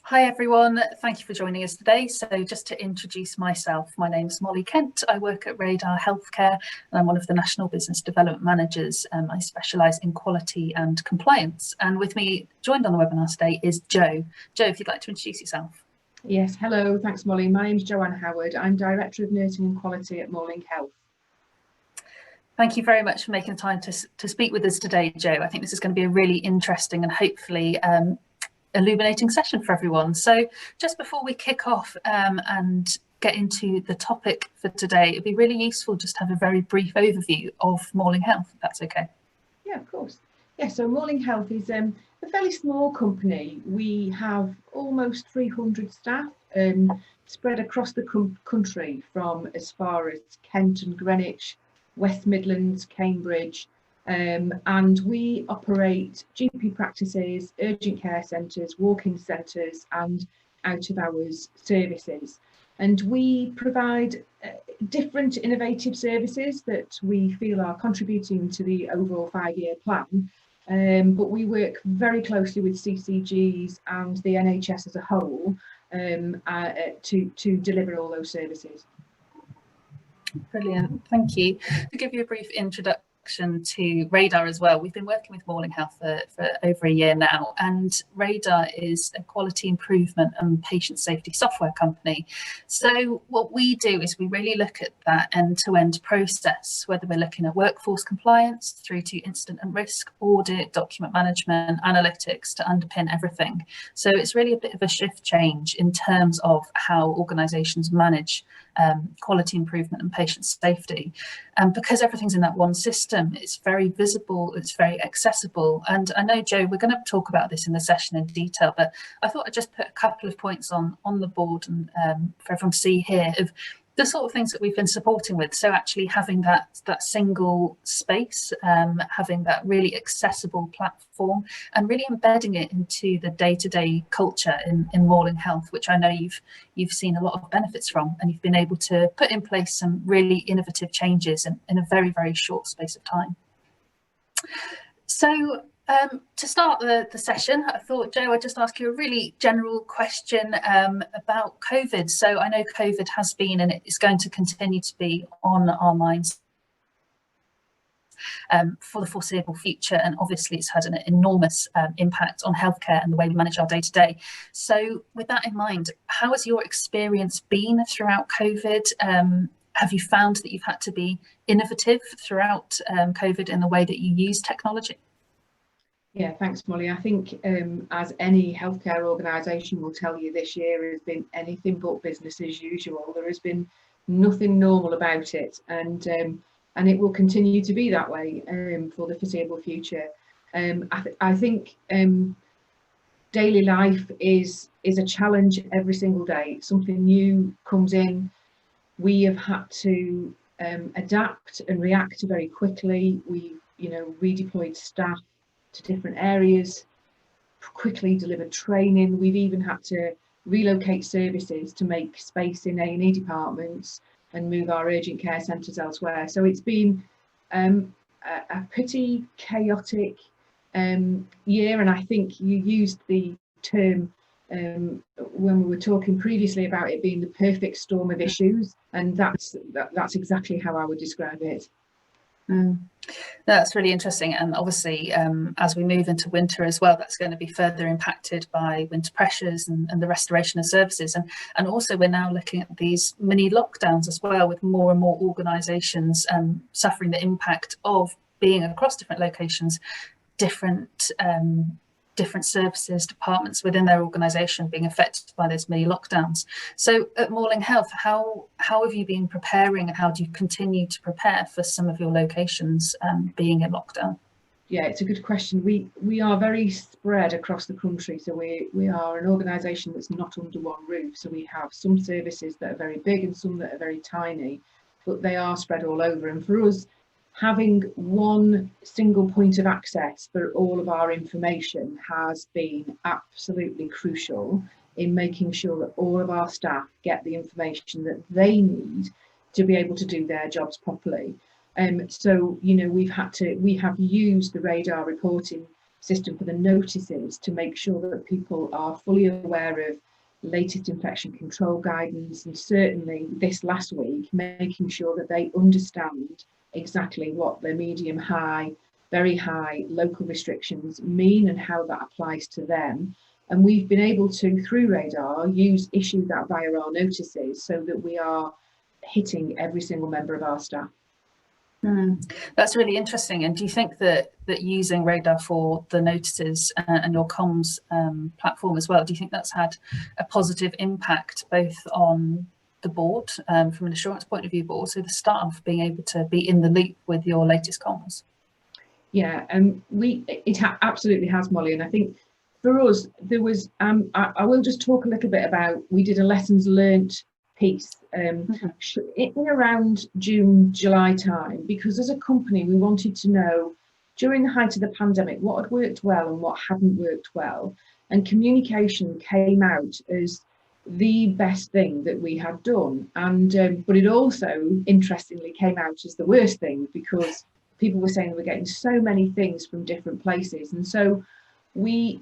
Hi everyone, thank you for joining us today. So just to introduce myself, my name's Molly Kent. I work at Radar Healthcare and I'm one of the National Business Development Managers. I specialise in quality and compliance. And with me, joined on the webinar today, is Jo. Jo, if you'd like to introduce yourself. Yes, hello, thanks Molly. My name's Joanne Howard. I'm Director of Nursing and Quality at Morling Health. Thank you very much for making the time to speak with us today, Jo. I think this is going to be a really interesting and hopefully illuminating session for everyone. So just before we kick off and get into the topic for today, it'd be really useful just to have a very brief overview of Morling Health, if that's okay. Yeah, of course. Yeah, so Morling Health is a fairly small company. We have almost 300 staff spread across the country, from as far as Kent and Greenwich, West Midlands, Cambridge, and we operate GP practices, urgent care centres, walk-in centres and out-of-hours services. And we provide different innovative services that we feel are contributing to the overall 5-year plan. But we work very closely with CCGs and the NHS as a whole to deliver all those services. Brilliant, thank you. To give you a brief introduction to Radar as well, we've been working with Morling Health for over a year now, and Radar is a quality improvement and patient safety software company. So what we do is we really look at that end-to-end process, whether we're looking at workforce compliance through to incident and risk, audit, document management, analytics to underpin everything. So it's really a bit of a shift change in terms of how organisations manage quality improvement and patient safety. And because everything's in that one system, it's very visible, it's very accessible. And I know, Jo, we're going to talk about this in the session in detail, but I thought I'd just put a couple of points on the board and for everyone to see here of the sort of things that we've been supporting with. So actually having that single space, having that really accessible platform and really embedding it into the day-to-day culture in Morling Health, which I know you've seen a lot of benefits from, and you've been able to put in place some really innovative changes in a very, very short space of time. So to start the session, I thought, Jo, I'd just ask you a really general question about COVID. So I know COVID has been and it's going to continue to be on our minds for the foreseeable future, and obviously it's had an enormous impact on healthcare and the way we manage our day-to-day. So with that in mind, how has your experience been throughout COVID? Have you found that you've had to be innovative throughout COVID in the way that you use technology? Yeah, thanks, Molly. I think as any healthcare organisation will tell you, this year has been anything but business as usual. There has been nothing normal about it, and it will continue to be that way for the foreseeable future. I think daily life is a challenge every single day. Something new comes in. We have had to adapt and react very quickly. We, redeployed staff to different areas, quickly delivered training. We've even had to relocate services to make space in A&E departments and move our urgent care centres elsewhere. So it's been a pretty chaotic year, and I think you used the term when we were talking previously about it being the perfect storm of issues, and that's exactly how I would describe it. That's really interesting, and obviously as we move into winter as well, that's going to be further impacted by winter pressures and the restoration of services, and also we're now looking at these mini lockdowns as well, with more and more organisations suffering the impact of being across different locations, different services, departments within their organisation being affected by those mini lockdowns. So at Morling Health, how have you been preparing, and how do you continue to prepare for some of your locations being in lockdown? Yeah, it's a good question. We are very spread across the country, so we are an organisation that's not under one roof. So we have some services that are very big and some that are very tiny, but they are spread all over. And for us, having one single point of access for all of our information has been absolutely crucial in making sure that all of our staff get the information that they need to be able to do their jobs properly. So, we have used the Radar reporting system for the notices to make sure that people are fully aware of latest infection control guidance, and certainly this last week making sure that they understand exactly what the medium high, very high local restrictions mean and how that applies to them. And we've been able to, through Radar, issue that via our notices so that we are hitting every single member of our staff. That's really interesting. And do you think that using Radar for the notices and your comms platform as well, do you think that's had a positive impact both on the board from an assurance point of view, but also the staff being able to be in the loop with your latest comms? Yeah, it absolutely has, Molly. And I think for us, there was, I will just talk a little bit about, we did a lessons learnt piece in around June, July time, because as a company, we wanted to know during the height of the pandemic, what had worked well and what hadn't worked well. And communication came out as the best thing that we had done. And but it also, interestingly, came out as the worst thing, because people were saying they were getting so many things from different places. And so we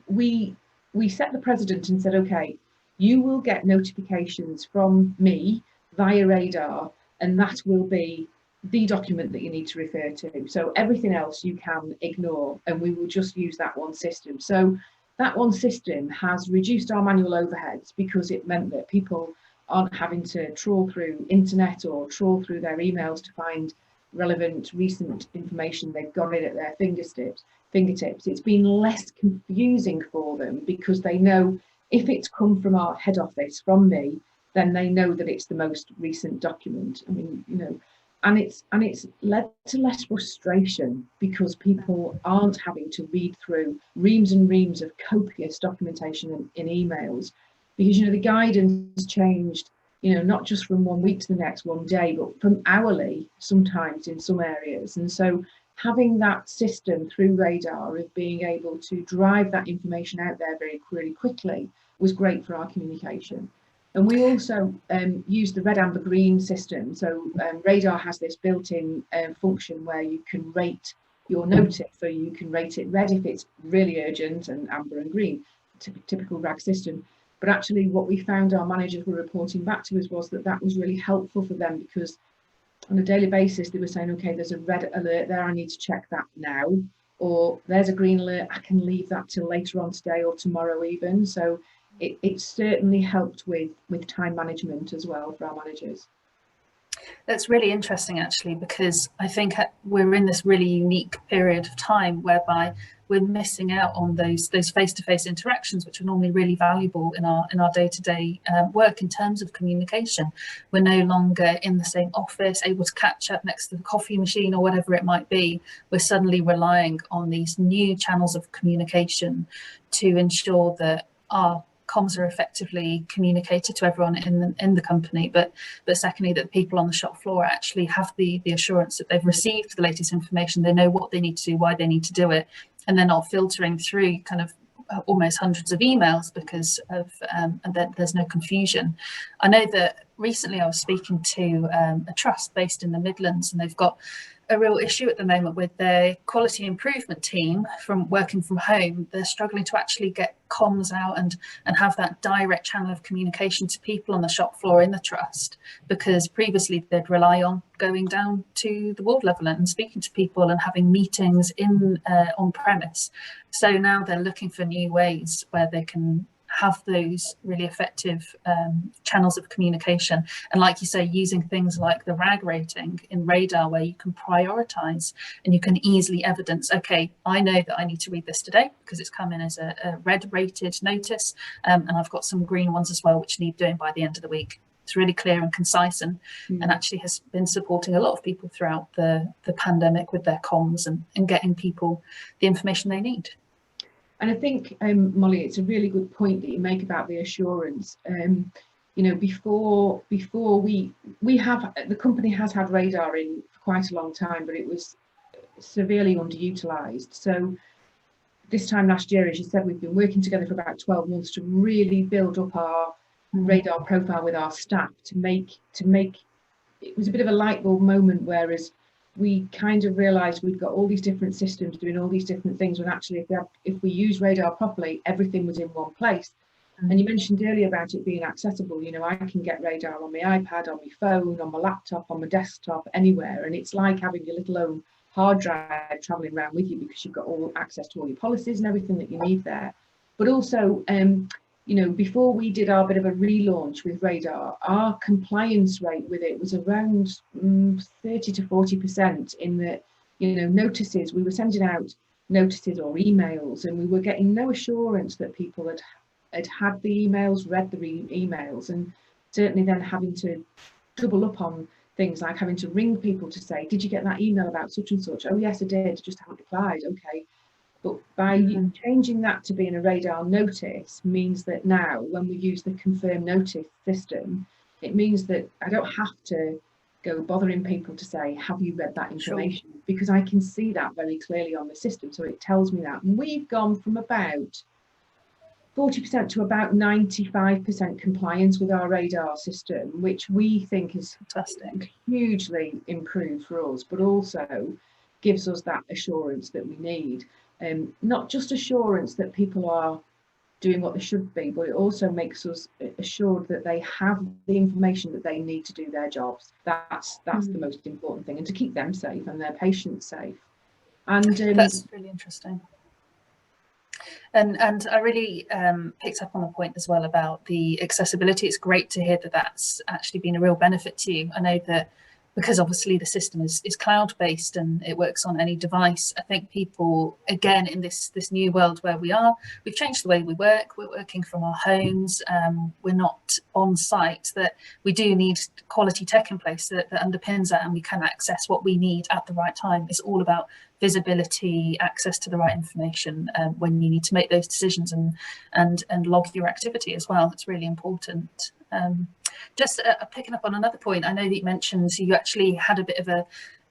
set the precedent and said, okay, you will get notifications from me via Radar, and that will be the document that you need to refer to. So everything else you can ignore, and we will just use that one system. So that one system has reduced our manual overheads, because it meant that people aren't having to trawl through internet or trawl through their emails to find relevant recent information. They've got it at their fingertips. It's been less confusing for them, because they know if it's come from our head office, from me, then they know that it's the most recent document. I mean, you know, and it's led to less frustration, because people aren't having to read through reams and reams of copious documentation in emails, because, you know, the guidance changed, you know, not just from one week to the next, one day, but from hourly sometimes in some areas. And so having that system through Radar of being able to drive that information out there really quickly was great for our communication. And we also use the red, amber, green system. So Radar has this built-in function where you can rate your notice. So you can rate it red if it's really urgent, and amber and green, typical RAG system. But actually what we found our managers were reporting back to us was that was really helpful for them, because on a daily basis they were saying, okay, there's a red alert there, I need to check that now, or there's a green alert, I can leave that till later on today or tomorrow even. So it certainly helped with time management as well for our managers. That's really interesting, actually, because I think we're in this really unique period of time whereby we're missing out on those face-to-face interactions, which are normally really valuable in our day-to-day work in terms of communication. We're no longer in the same office, able to catch up next to the coffee machine or whatever it might be. We're suddenly relying on these new channels of communication to ensure that our comms are effectively communicated to everyone in the company, but secondly, that people on the shop floor actually have the assurance that they've received the latest information, they know what they need to do, why they need to do it, and they're not filtering through kind of almost hundreds of emails because of and that there's no confusion. I know that recently I was speaking to a trust based in the Midlands, and they've got a real issue at the moment with their quality improvement team from working from home. They're struggling to actually get comms out and have that direct channel of communication to people on the shop floor in the trust, because previously they'd rely on going down to the ward level and speaking to people and having meetings in on premise. So now they're looking for new ways where they can have those really effective channels of communication. And like you say, using things like the RAG rating in Radar, where you can prioritize and you can easily evidence, okay, I know that I need to read this today because it's come in as a red rated notice, and I've got some green ones as well which need doing by the end of the week. It's really clear and concise, and actually has been supporting a lot of people throughout the pandemic with their comms and getting people the information they need. And I think, Molly, it's a really good point that you make about the assurance. You know, before we have, the company has had Radar in for quite a long time, but it was severely underutilized. So this time last year, as you said, we've been working together for about 12 months to really build up our Radar profile with our staff to make it was a bit of a light bulb moment, whereas we kind of realized we'd got all these different systems doing all these different things, when actually if we use radar properly, everything was in one place. And you mentioned earlier about it being accessible. You know, I can get radar on my iPad, on my phone, on my laptop, on my desktop, anywhere. And it's like having your little own hard drive traveling around with you, because you've got all access to all your policies and everything that you need there. But also, you know, before we did our bit of a relaunch with radar, our compliance rate with it was around 30 to 40% in the, you know, notices. We were sending out notices or emails, and we were getting no assurance that people had the emails, read the emails, and certainly then having to double up on things like having to ring people to say, did you get that email about such and such? Oh yes, I did, just haven't replied. Okay. But by changing that to being a radar notice means that now when we use the confirm notice system, it means that I don't have to go bothering people to say, have you read that information? Sure. Because I can see that very clearly on the system. So it tells me that. And we've gone from about 40% to about 95% compliance with our radar system, which we think is fantastic, hugely improved for us, but also gives us that assurance that we need. Not just assurance that people are doing what they should be, but it also makes us assured that they have the information that they need to do their jobs. That's the most important thing, and to keep them safe and their patients safe. And that's really interesting. And I really picked up on the point as well about the accessibility. It's great to hear that that's actually been a real benefit to you. I know that because obviously the system is cloud-based and it works on any device, I think people, again, in this new world where we've changed the way we work. We're working from our homes. We're not on site, that we do need quality tech in place that underpins that, and we can access what we need at the right time. It's all about visibility, access to the right information when you need to make those decisions, and log your activity as well. It's really important. Just picking up on another point, I know that you mentioned you actually had a bit of a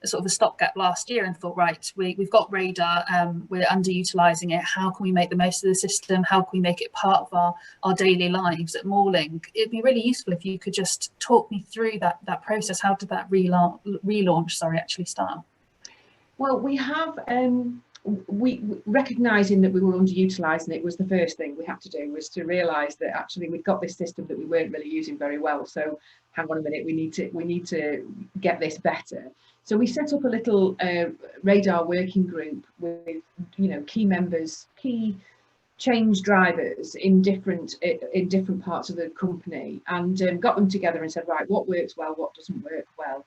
sort of a stopgap last year and thought, right, we've got radar, we're underutilising it. How can we make the most of the system? How can we make it part of our daily lives at Morling? It'd be really useful if you could just talk me through that process. How did that relaunch actually start? Well, we have, we recognising that we were underutilising it was the first thing we had to do, was to realise that actually we'd got this system that we weren't really using very well. So hang on a minute, we need to get this better. So we set up a little radar working group with, you know, key members, key change drivers in different parts of the company, and got them together and said, right, what works well, what doesn't work well.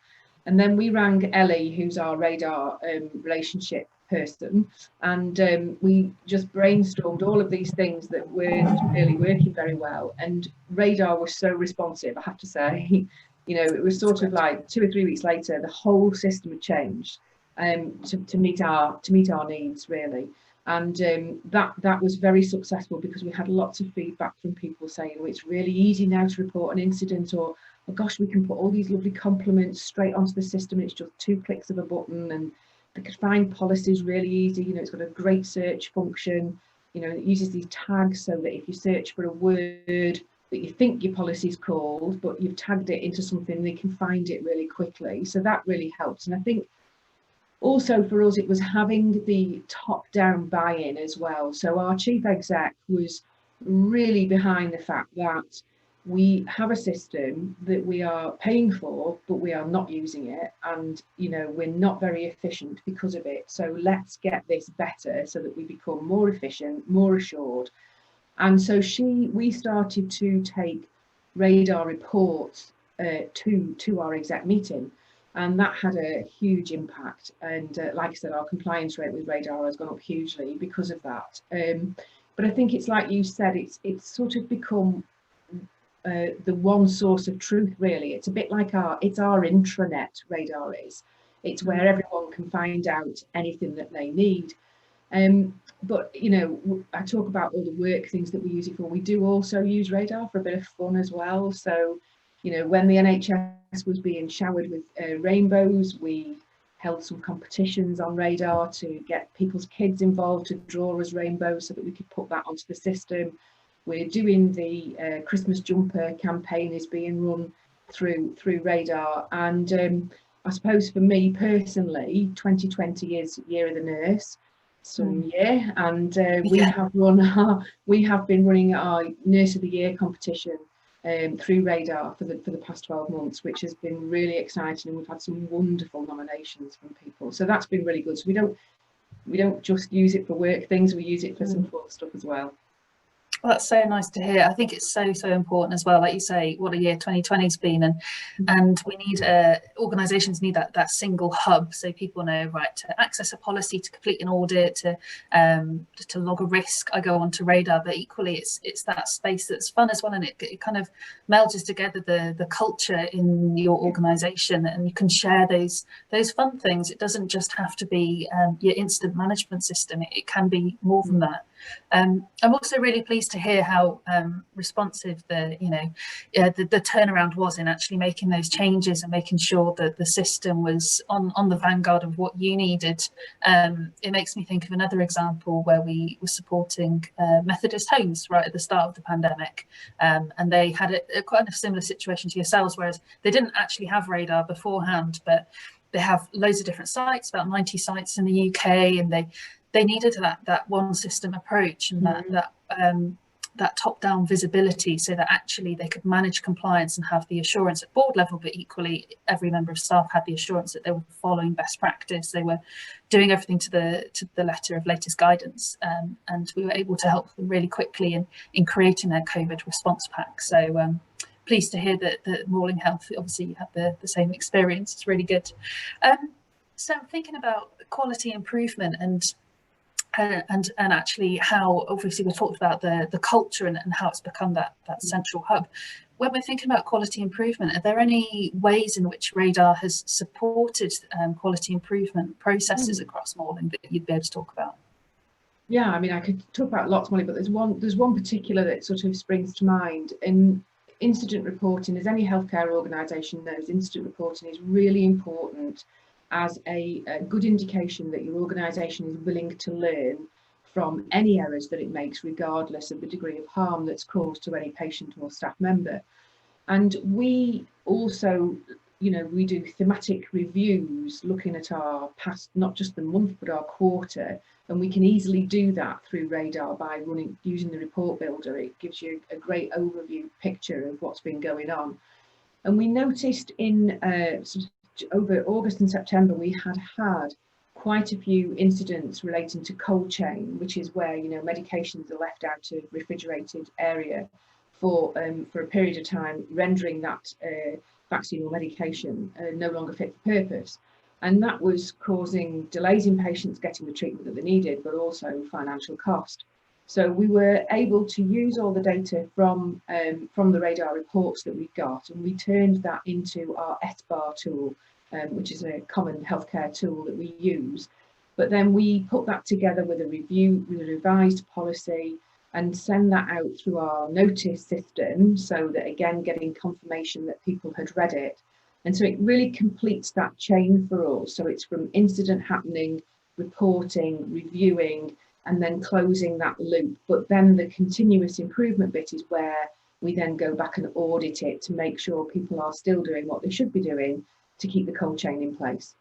And then we rang Ellie, who's our radar relationship person, and we just brainstormed all of these things that weren't really working very well. And radar was so responsive, I have to say. You know, it was sort of like 2 or 3 weeks later, the whole system had changed to meet our needs, really. And that was very successful, because we had lots of feedback from people saying, oh, it's really easy now to report an incident, or oh gosh, we can put all these lovely compliments straight onto the system. It's just 2 clicks of a button, and they could find policies really easy. You know, it's got a great search function. You know, it uses these tags so that if you search for a word that you think your policy is called, but you've tagged it into something, they can find it really quickly. So that really helps. And I think also for us, it was having the top-down buy-in as well. So our chief exec was really behind the fact that we have a system that we are paying for, but we are not using it, and you know, we're not very efficient because of it. So let's get this better so that we become more efficient, more assured. And so we started to take radar reports to our exec meeting, and that had a huge impact. And like I said, our compliance rate with radar has gone up hugely because of that. But I think it's like you said, it's sort of become the one source of truth, really. It's a bit like it's our intranet, radar is. It's where everyone can find out anything that they need. But you know, I talk about all the work things that we use it for. We do also use radar for a bit of fun as well. So, you know, when the NHS was being showered with rainbows, we held some competitions on radar to get people's kids involved to draw us rainbows so that we could put that onto the system. We're doing the Christmas jumper campaign is being run through radar, and I suppose for me personally, 2020 is Year of the Nurse some year, and we have been running our Nurse of the Year competition through Radar for the past 12 months, which has been really exciting, and we've had some wonderful nominations from people. So that's been really good. So we don't just use it for work things, we use it for some fun stuff as well. Well, that's so nice to hear. I think it's so important as well. Like you say, what a year 2020 has been, and we need organisations need that single hub, so people know, right, to access a policy, to complete an audit, to log a risk, I go on to Radar. But equally, it's that space that's fun as well, and it kind of melds together the culture in your organisation, and you can share those fun things. It doesn't just have to be your incident management system. It can be more than that. I'm also really pleased to hear how responsive the turnaround was in actually making those changes and making sure that the system was on the vanguard of what you needed. It makes me think of another example where we were supporting Methodist homes right at the start of the pandemic, and they had a quite a similar situation to yourselves, whereas they didn't actually have Radar beforehand, but they have loads of different sites, about 90 sites in the UK, and they needed that one system approach and that top-down visibility, so that actually they could manage compliance and have the assurance at board level, but equally every member of staff had the assurance that they were following best practice, they were doing everything to the letter of latest guidance, and we were able to help them really quickly in creating their COVID response pack. So pleased to hear that Malling Health, obviously you had the same experience. It's really good. So thinking about quality improvement and actually how, obviously we talked about the culture and how it's become that central hub. When we're thinking about quality improvement, are there any ways in which Radar has supported quality improvement processes across Malling that you'd be able to talk about? Yeah, I mean, I could talk about lots, Molly, but there's one particular that sort of springs to mind. In incident reporting, as any healthcare organisation knows, incident reporting is really important as a good indication that your organisation is willing to learn from any errors that it makes, regardless of the degree of harm that's caused to any patient or staff member. And we also, we do thematic reviews looking at our past, not just the month, but our quarter. And we can easily do that through Radar by using the report builder. It gives you a great overview picture of what's been going on. And we noticed in over August and September, we had quite a few incidents relating to cold chain, which is where medications are left out of refrigerated area for a period of time, rendering that vaccine or medication no longer fit for purpose. And that was causing delays in patients getting the treatment that they needed, but also financial cost. So we were able to use all the data from the Radar reports that we got, and we turned that into our SBAR tool, which is a common healthcare tool that we use. But then we put that together with a revised policy, and send that out through our notice system, so that again, getting confirmation that people had read it. And so it really completes that chain for us. So it's from incident happening, reporting, reviewing, and then closing that loop. But then the continuous improvement bit is where we then go back and audit it to make sure people are still doing what they should be doing to keep the cold chain in place.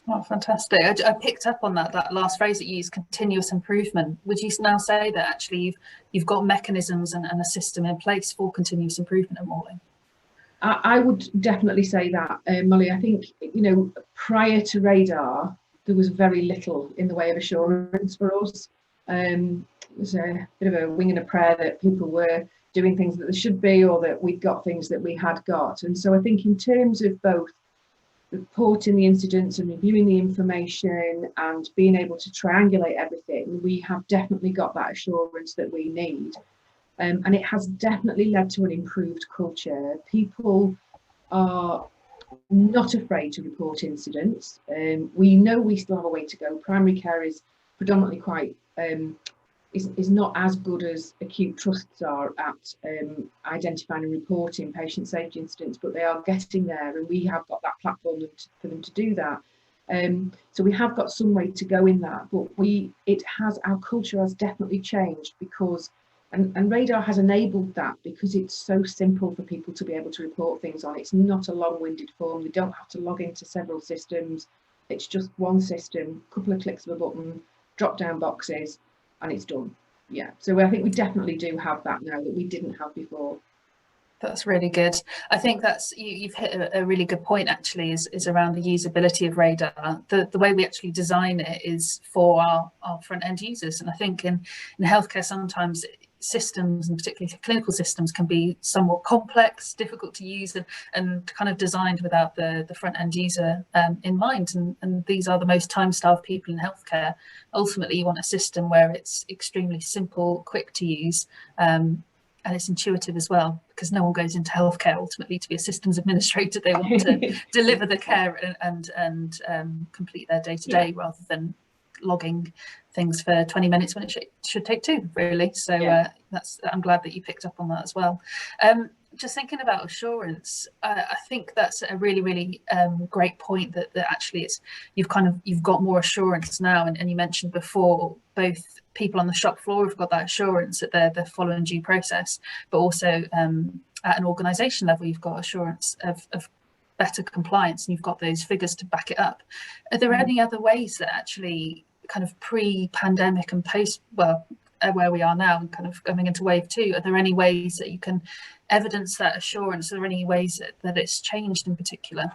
Oh, fantastic. I picked up on that last phrase that you used, continuous improvement. Would you now say that actually you've got mechanisms and a system in place for continuous improvement at Malling? I would definitely say that, Molly. I think, prior to Radar, there was very little in the way of assurance for us. It was a bit of a wing and a prayer that people were doing things that they should be, or that we'd got things that we had got. And so I think in terms of both reporting the incidents and reviewing the information and being able to triangulate everything, we have definitely got that assurance that we need. And it has definitely led to an improved culture. People are not afraid to report incidents. We know we still have a way to go. Primary care is predominantly quite is not as good as acute trusts are at identifying and reporting patient safety incidents, but they are getting there, and we have got that platform for them to do that. So we have got some way to go in that, but our culture has definitely changed, because And Radar has enabled that because it's so simple for people to be able to report things on. It's not a long-winded form. They don't have to log into several systems. It's just one system, couple of clicks of a button, drop down boxes, and it's done. Yeah, so I think we definitely do have that now that we didn't have before. That's really good. I think that's you've hit a really good point actually, is around the usability of Radar. The way we actually design it is for our front end users. And I think in healthcare sometimes systems, and particularly clinical systems, can be somewhat complex, difficult to use, and kind of designed without the front end user in mind. And these are the most time-starved people in healthcare. Ultimately, you want a system where it's extremely simple, quick to use, and it's intuitive as well, because no one goes into healthcare ultimately to be a systems administrator. They want to deliver the care and complete their day-to-day, rather than logging things for 20 minutes when it should take 2, really. So I'm glad that you picked up on that as well. Just thinking about assurance, I think that's a really, really great point, that actually you've got more assurance now, and you mentioned before, both people on the shop floor have got that assurance that they're following due process, but also at an organisation level, you've got assurance of better compliance, and you've got those figures to back it up. Are there any other ways that actually kind of pre-pandemic and post, where we are now and kind of coming into wave 2, are there any ways that you can evidence that assurance? Are there any ways that it's changed in particular?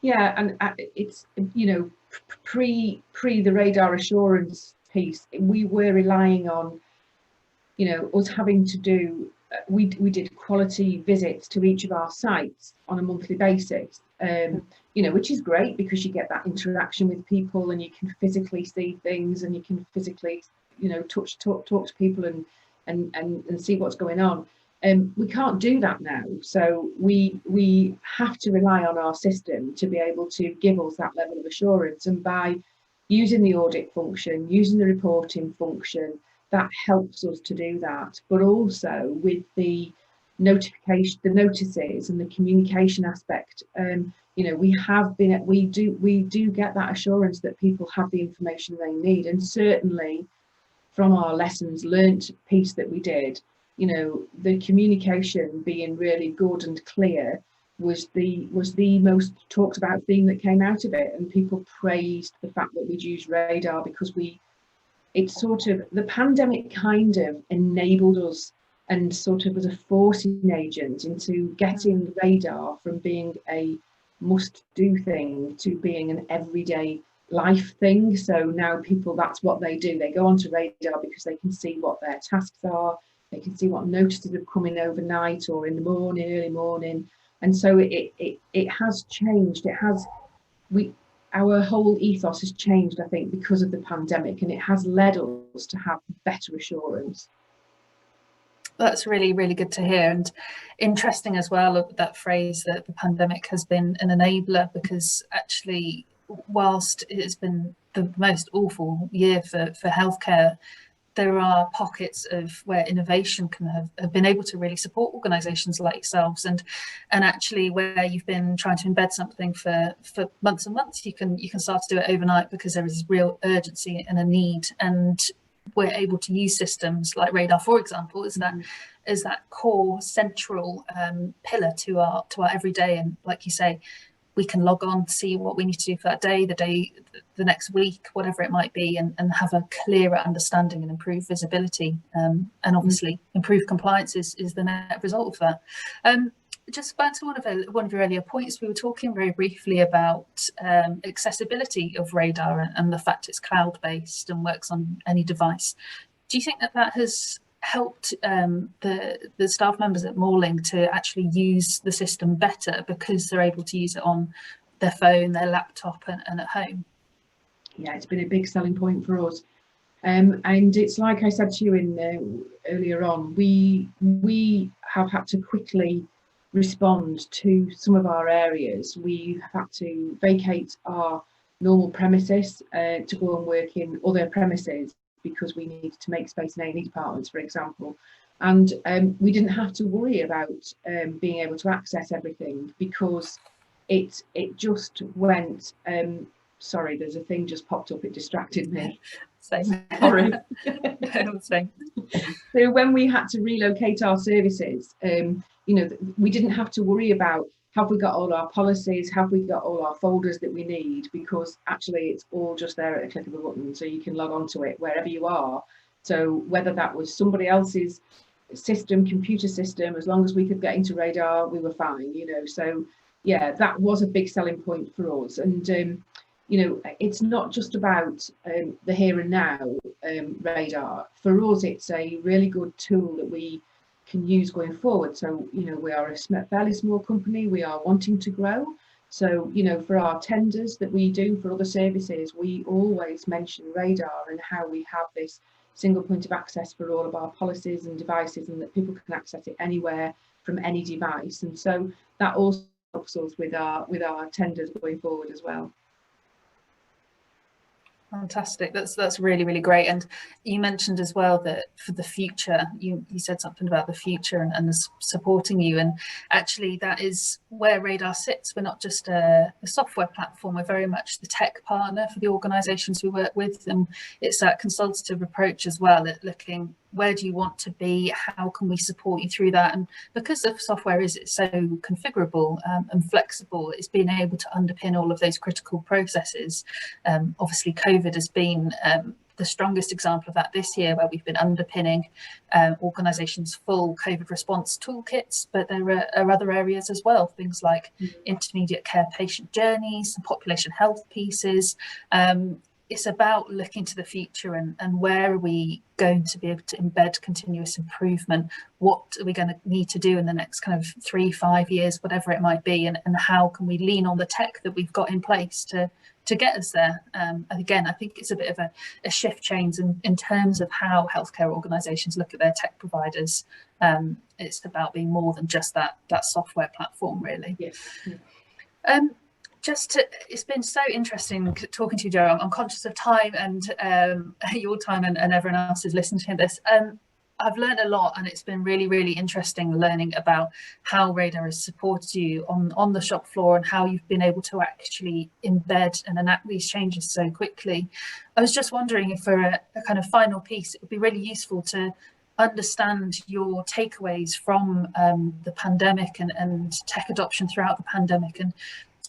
Yeah, and it's, you know, pre the Radar assurance piece, we were relying on, you know, us having to do, we did quality visits to each of our sites on a monthly basis, you know, which is great because you get that interaction with people and you can physically see things and you can physically, you know, talk to people and see what's going on. We can't do that now, so we have to rely on our system to be able to give us that level of assurance, and by using the audit function, using the reporting function, that helps us to do that. But also with the notification, the notices and the communication aspect, you know, we do get that assurance that people have the information they need. And certainly from our lessons learnt piece that we did, you know, the communication being really good and clear was the most talked about theme that came out of it, and people praised the fact that we'd used Radar because it's sort of, the pandemic kind of enabled us and sort of was a forcing agent into getting Radar from being a must do thing to being an everyday life thing. So now people, that's what they do, they go onto Radar because they can see what their tasks are, they can see what notices have come in overnight or in the morning, early morning. And so it has changed. Our whole ethos has changed, I think, because of the pandemic, and it has led us to have better assurance. That's really, really good to hear, and interesting as well, that phrase that the pandemic has been an enabler, because actually, whilst it's been the most awful year for healthcare, there are pockets of where innovation can have been able to really support organisations like yourselves, and actually where you've been trying to embed something for months and months, you can start to do it overnight because there is real urgency and a need, and we're able to use systems like Radar, for example, as that core central pillar to our everyday. And like you say, we can log on, see what we need to do for that day, the next week, whatever it might be, and have a clearer understanding and improve visibility, and obviously improve compliance is the net result of that. Just back to one of your earlier points, we were talking very briefly about accessibility of Radar and the fact it's cloud-based and works on any device. Do you think that has helped the staff members at Morling to actually use the system better because they're able to use it on their phone, their laptop, and at home? Yeah, it's been a big selling point for us. And it's like I said to you earlier on, we have had to quickly respond to some of our areas. We have had to vacate our normal premises to go and work in other premises because we needed to make space in A&E departments, for example. And we didn't have to worry about being able to access everything because it just went, sorry, there's a thing just popped up, it distracted me. Same. Sorry. Same. So when we had to relocate our services, you know, we didn't have to worry about have we got all our policies, have we got all our folders that we need, because actually it's all just there at the click of a button, so you can log on to it wherever you are. So whether that was somebody else's system, computer system, as long as we could get into Radar, we were fine, you know. So yeah, that was a big selling point for us. And you know, it's not just about the here and now Radar. For us, it's a really good tool that we can use going forward. So, you know, we are a fairly small company, we are wanting to grow. So, you know, for our tenders that we do for other services, we always mention Radar and how we have this single point of access for all of our policies and devices, and that people can access it anywhere from any device. And so that also helps us with our tenders going forward as well. Fantastic. That's really, really great. And you mentioned as well that for the future, you said something about the future and supporting you. And actually, that is where Radar sits. We're not just a software platform. We're very much the tech partner for the organisations we work with. And it's that consultative approach as well, at looking, where do you want to be? How can we support you through that? And because the software is so configurable and flexible, it's been able to underpin all of those critical processes. Obviously, COVID has been the strongest example of that this year, where we've been underpinning organisations' full COVID response toolkits, but there are other areas as well, things like intermediate care patient journeys, population health pieces. It's about looking to the future and where are we going to be able to embed continuous improvement? What are we going to need to do in the next kind of 3-5 years, whatever it might be, and how can we lean on the tech that we've got in place to get us there? And again, I think it's a bit of a shift change in terms of how healthcare organisations look at their tech providers. It's about being more than just that software platform, really. Yes. It's been so interesting talking to you, Jo. I'm conscious of time and your time and everyone else who's listening to this. I've learned a lot, and it's been really, really interesting learning about how Radar has supported you on the shop floor and how you've been able to actually embed and enact these changes so quickly. I was just wondering if for a kind of final piece, it would be really useful to understand your takeaways from the pandemic and tech adoption throughout the pandemic,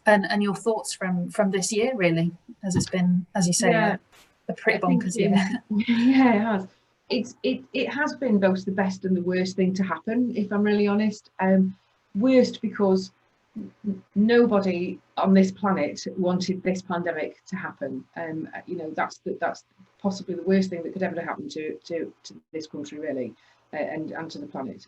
and your thoughts from this year, really, as it's been, as you say, a pretty bonkers year. Yeah, it has. It has been both the best and the worst thing to happen, if I'm really honest. Worst because nobody on this planet wanted this pandemic to happen. You know, that's possibly the worst thing that could ever happen to this country, really, and to the planet.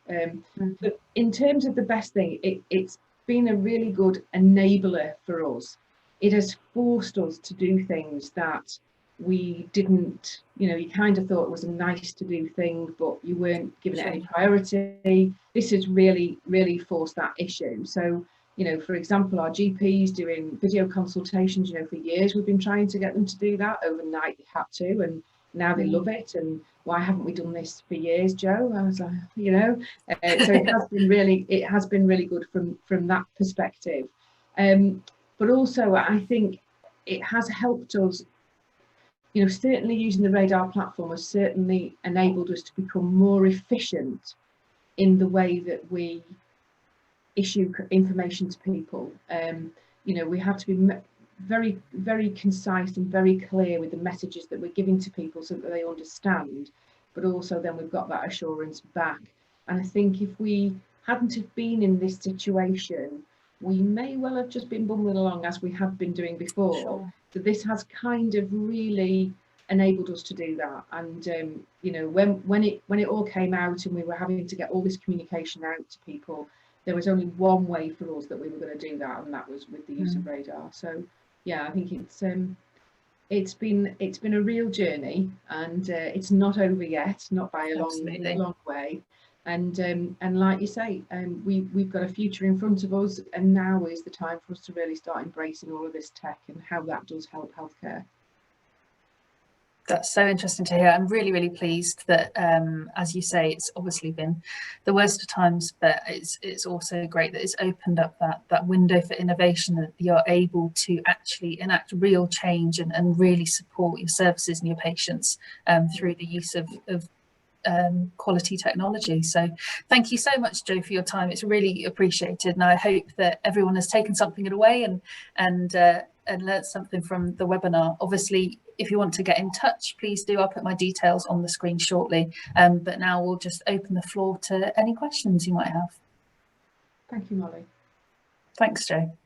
But in terms of the best thing, it's been a really good enabler for us. It has forced us to do things that we didn't, you know, you kind of thought it was a nice to do thing, but you weren't giving it any priority. This has really, really forced that issue. So, you know, for example, our GPs doing video consultations, you know, for years we've been trying to get them to do that. Overnight they had to, and now they love it. And why haven't we done this for years, Jo? I was like, you know, so it has been really good from that perspective. But also I think it has helped us, you know, certainly using the Radar platform has certainly enabled us to become more efficient in the way that we issue information to people. You know, we have to be very, very concise and very clear with the messages that we're giving to people so that they understand, but also then we've got that assurance back. And I think if we hadn't have been in this situation, we may well have just been bumbling along as we have been doing before. Sure. So this has kind of really enabled us to do that. And you know, when it all came out and we were having to get all this communication out to people, there was only one way for us that we were going to do that, and that was with the use of Radar. So yeah, I think it's been a real journey, and it's not over yet, not by a long way. And like you say, we've got a future in front of us, and now is the time for us to really start embracing all of this tech and how that does help healthcare. That's so interesting to hear. I'm really, really pleased that, as you say, it's obviously been the worst of times, but it's also great that it's opened up that window for innovation, that you're able to actually enact real change and really support your services and your patients through the use of quality technology. So thank you so much, Jo, for your time. It's really appreciated, and I hope that everyone has taken something away and learnt something from the webinar. Obviously, if you want to get in touch, please do. I'll put my details on the screen shortly, but now we'll just open the floor to any questions you might have. Thank you, Molly. Thanks, Jo.